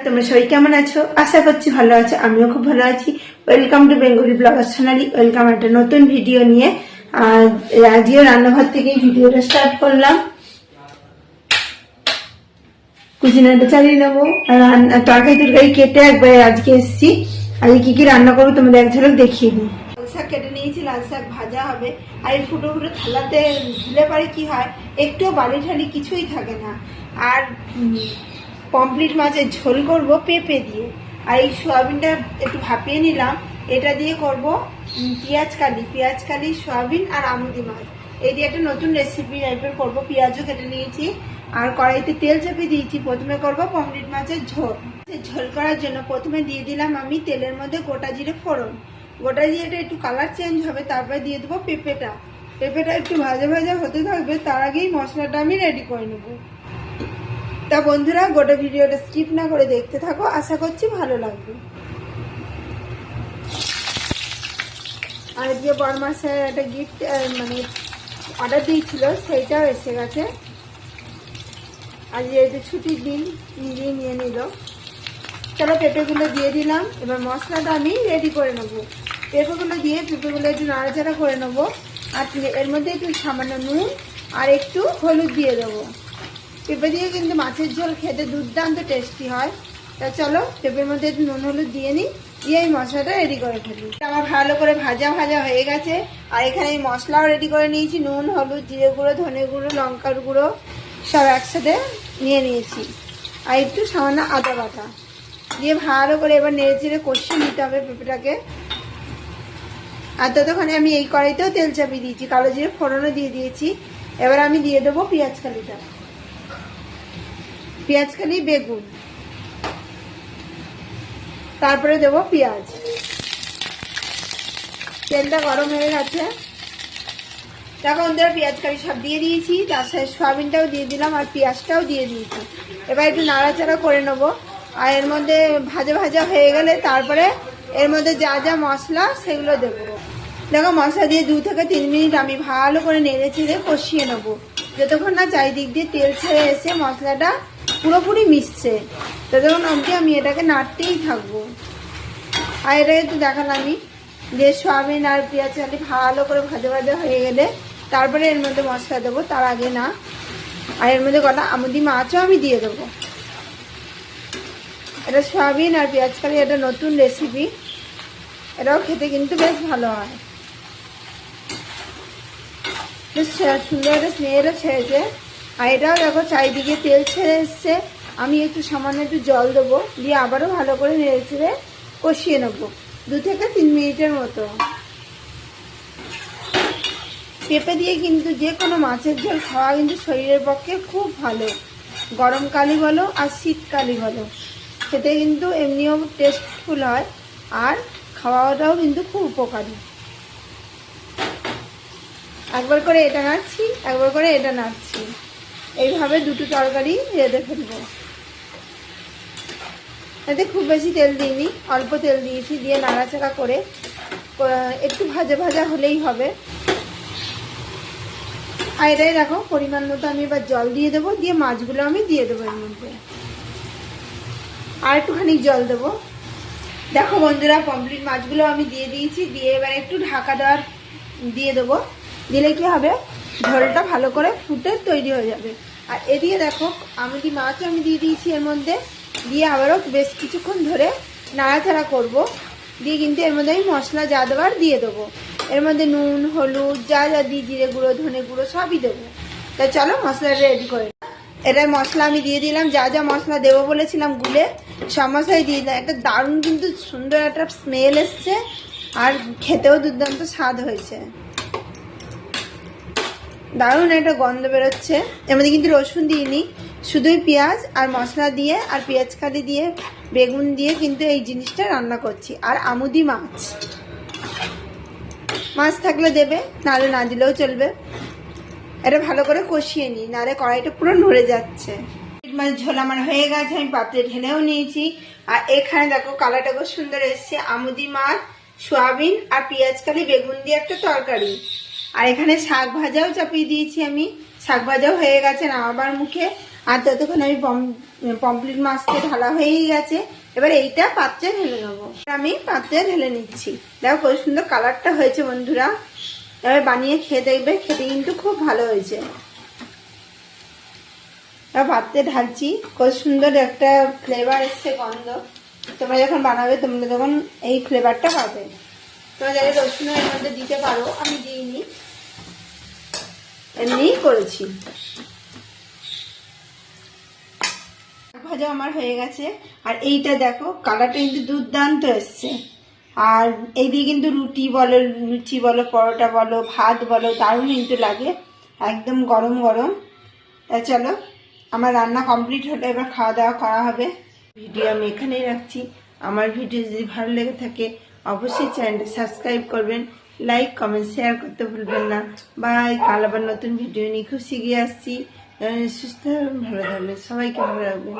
তোমরা সবাই কেমন আছো? আশা করছি ভালো আছো, আমিও খুব ভালো আছি। Welcome to Bengali blogger Sonali. Welcome একটা নতুন ভিডিও নিয়ে। আজকে রান্নাঘর থেকেই ভিডিওটা স্টার্ট করলাম। কুচিনাটা চালিয়ে নেবো। তরকারি কেটে একবারে আজকে এসেছি। আজকে কি কি রান্না করবো তোমাদের এক ঝলক দেখিয়ে দিই। লাল শাক কেটে নিয়েছি, লাল শাক ভাজা হবে। আর এই ফুটো ফুটো থালাতে ধুলে পারে কি হয়, একটু বালি ঠালি কিছুই থাকে না। আর পমফ্রেট মাছের ঝোল করব পেঁপে দিয়ে। আর এই সয়াবিনটা একটু ভাপিয়ে নিলাম, এটা দিয়ে করব পেঁয়াজ কালি, সয়াবিন আর আমুদি মাছ। এই দিয়ে একটা নতুন রেসিপি টাইপের করবো। পেঁয়াজও কেটে নিয়েছি আর কড়াইতে তেল চেপে দিয়েছি। প্রথমে করব পমফ্রেট মাছের ঝোল। ঝোল করার জন্য প্রথমে দিয়ে দিলাম আমি তেলের মধ্যে গোটা জিরে ফোড়ন। গোটা জিরেটা একটু কালার চেঞ্জ হবে, তারপরে দিয়ে দেবো পেঁপেটা। পেঁপেটা একটু ভাজা ভাজা হতে থাকবে, তার আগেই মশলাটা আমি রেডি করে নেবো। তা বন্ধুরা, গোটা ভিডিওটা স্কিপ না করে দেখতে থাকো, আশা করছি ভালো লাগবে। আর যে বড়মাসের একটা গিফট মানে অর্ডার দিয়েছিল, সেইটাও এসে গেছে। আজ যেহেতু ছুটির দিন, নিজেই নিয়ে নিল। চলো পেঁপেগুলো দিয়ে দিলাম। এবার মশলাটা আমি রেডি করে নেবো। পেঁপেগুলো দিয়ে পেঁপেগুলো একটু নাড়াচাড়া করে নেবো। আর এর মধ্যে একটু সামান্য নুন আর একটু হলুদ দিয়ে দেবো। পেঁপে দিয়ে কিন্তু মাছের ঝোল খেতে দুর্দান্ত টেস্টি হয়। তা চলো পেঁপের মধ্যে একটু নুন হলুদ দিয়ে নিই, দিয়ে এই মশলাটা রেডি করে ফেলি। আমার ভালো করে ভাজা হয়ে গেছে। আর এখানে এই মশলাও রেডি করে নিয়েছি। নুন হলুদ জিরে গুঁড়ো ধনে গুঁড়ো লঙ্কার গুঁড়ো সব একসাথে নিয়ে নিয়েছি। আর একটু সামান্য আদা বাটা দিয়ে ভালো করে এবার নেড়ে চেড়ে কষিয়ে নিতে হবে পেঁপেটাকে। আর ততক্ষণে আমি এই কড়াইতেও তেল চাপিয়ে দিয়েছি, কালো জিরে ফোড়নও দিয়ে দিয়েছি। এবার আমি দিয়ে দেবো পেঁয়াজকালি বেগুন, তারপরে দেবো পেঁয়াজ। তেলটা গরম হয়ে গেছে, দেখো বন্ধুরা পেঁয়াজকালি সব দিয়ে দিয়েছি, তার সাথে সয়াবিনটাও দিয়ে দিলাম আর পেঁয়াজটাও দিয়ে দিয়েছি। এবার একটু নাড়াচাড়া করে নেবো। আর এর মধ্যে ভাজা ভাজা হয়ে গেলে তারপরে এর মধ্যে যা যা মশলা সেগুলো দেবো। দেখো মশলা দিয়ে 2 থেকে 3 মিনিট আমি ভালো করে নেড়ে চেড়ে কষিয়ে নেবো, যতক্ষণ না চারিদিক দিয়ে তেল ছেড়ে এসে মশলাটা পুরোপুরি মিশছে, ততক্ষণ অবধি আমি এটাকে নাড়তেই থাকবো। আর এটাকে একটু দেখালাম আমি যে সয়াবিন আর পেঁয়াজ কালি ভালো করে ভাজা ভাজা হয়ে গেলে তারপরে এর মধ্যে মশলা দেবো, তার আগে না। আর এর মধ্যে কটা আমুদি মাছও আমি দিয়ে দেবো। এটা সয়াবিন আর পেঁয়াজ কালি এটা নতুন রেসিপি, এটাও খেতে কিন্তু বেশ ভালো হয়। বেশ সুন্দর একটা স্মেলও ছেড়েছে। আর এটাও দেখো চারিদিকে তেল ছেড়ে এসছে। আমি একটু সামান্য একটু জল দেবো, দিয়ে আবারও ভালো করে নেড়ে ছেড়ে কষিয়ে নেবো 2 থেকে 3 মিনিটের মতো। পেঁপে দিয়ে কিন্তু যে কোনো মাছের ঝোল খাওয়া কিন্তু শরীরের পক্ষে খুব ভালো। গরমকালই বলো আর শীতকালই বলো, খেতে কিন্তু এমনিও টেস্টফুল হয় আর খাওয়াটাও কিন্তু খুব উপকারী। একবার করে এটা নাড়ছি, একবার করে এটা নাড়ছি, এইভাবে দুটো তরকারি রেঁধে ফেলবো। এতে খুব বেশি তেল দিইনি, অল্প তেল দিয়েছি। দিয়ে নাড়াচাড়া করে একটু ভাজা ভাজা হলেই হবে। আর এটাই দেখো পরিমাণ মতো আমি এবার জল দিয়ে দেবো, দিয়ে মাছগুলো আমি দিয়ে দেবো এর মধ্যে। আর একটুখানি জল দেবো। দেখো বন্ধুরা পমফ্রেট মাছগুলো আমি দিয়ে দিয়েছি, দিয়ে এবার একটু ঢাকা দিয়ে দেবো। দিলে কি হবে, ঝোলটা ভালো করে ফুটে তৈরি হয়ে যাবে। আর এদিকে দেখো আমুদি মাছও আমি দিয়ে দিয়েছি এর মধ্যে, দিয়ে আবারও বেশ কিছুক্ষণ ধরে নাড়াচাড়া করব। দিয়ে কিন্তু এর মধ্যে আমি মশলা যা দেওয়ার দিয়ে দেবো। এর মধ্যে নুন হলুদ যা যা দিই, জিরে গুঁড়ো ধনে গুঁড়ো সবই দেবো। তাই চলো মশলাটা রেডি করে। এটা মশলা আমি দিয়ে দিলাম, যা যা মশলা দেবো বলেছিলাম গুলে সব মশলাই দিয়ে দিলাম। একটা দারুণ কিন্তু সুন্দর একটা স্মেল এসছে, আর খেতেও দুর্দান্ত স্বাদ হয়েছে। দারুণ একটা গন্ধ বেরোচ্ছে। এর মধ্যে কিন্তু রসুন দিইনি, শুধুই পেঁয়াজ আর মশলা দিয়ে আর পেঁয়াজ কালি দিয়ে বেগুন দিয়ে কিন্তু এই জিনিসটা রান্না করছি। আর আমুদি মাছ থাকলে দেবে, নাহলে না দিলেও চলবে। এটা ভালো করে কষিয়ে নিই, নাহলে কড়াইটা পুরো নড়ে যাচ্ছে। মাছ ঝোল আমার হয়ে গেছে, আমি পাত্রে ঢেলেও নিয়েছি। আর এখানে দেখো কালারটা খুব সুন্দর এসছে। আমুদি মাছ সয়াবিন আর পেঁয়াজ কালি বেগুন দিয়ে একটা তরকারি। আর এখানে শাক ভাজাও চাপিয়ে দিয়েছি আমি, শাক ভাজাও হয়ে গেছে নামাবার মুখে। আর ততক্ষণ আমি পমফ্রেট মাছকে ঢালা হয়েই গেছে। এবার এইটা পাত্রে ঢেলে নেবো। আমি পাত্রে ঢেলে নিচ্ছি। দেখো কত সুন্দর কালারটা হয়েছে বন্ধুরা। এবার বানিয়ে খেয়ে দেখবে, খেতে কিন্তু খুব ভালো হয়েছে। এবার পাত্রে ঢালছি, কত সুন্দর একটা ফ্লেভার এসছে, গন্ধ। তোমরা যখন বানাবে তোমরা তখন এই ফ্লেভারটা পাবে। তোমরা যারা রসুনও এর মধ্যে দিতে পারো, আমি দিইনি, এমনিই করেছি। ভাজা আমার হয়ে গেছে। আর এইটা দেখো কালারটা কিন্তু দুর্দান্ত এসছে। আর এইদিকে কিন্তু রুটি বলো, লুচি বলো, পরোটা বলো, ভাত বলো, দারুণ কিন্তু লাগে, একদম গরম গরম। চলো আমার রান্না কমপ্লিট হলে এবার খাওয়া দাওয়া করা হবে। ভিডিও আমি এখানেই রাখছি। আমার ভিডিও যদি ভালো লেগে থাকে অবশ্যই চ্যানেলটা সাবস্ক্রাইব করবেন, লাইক কমেন্ট শেয়ার করতে ভুলবেন না। বাই। কাল আবার নতুন ভিডিও নিয়ে খুব শিখিয়ে আসছি। সুস্থ থাকবেন, ভালো থাকবেন, সবাইকে ভালো রাখবেন।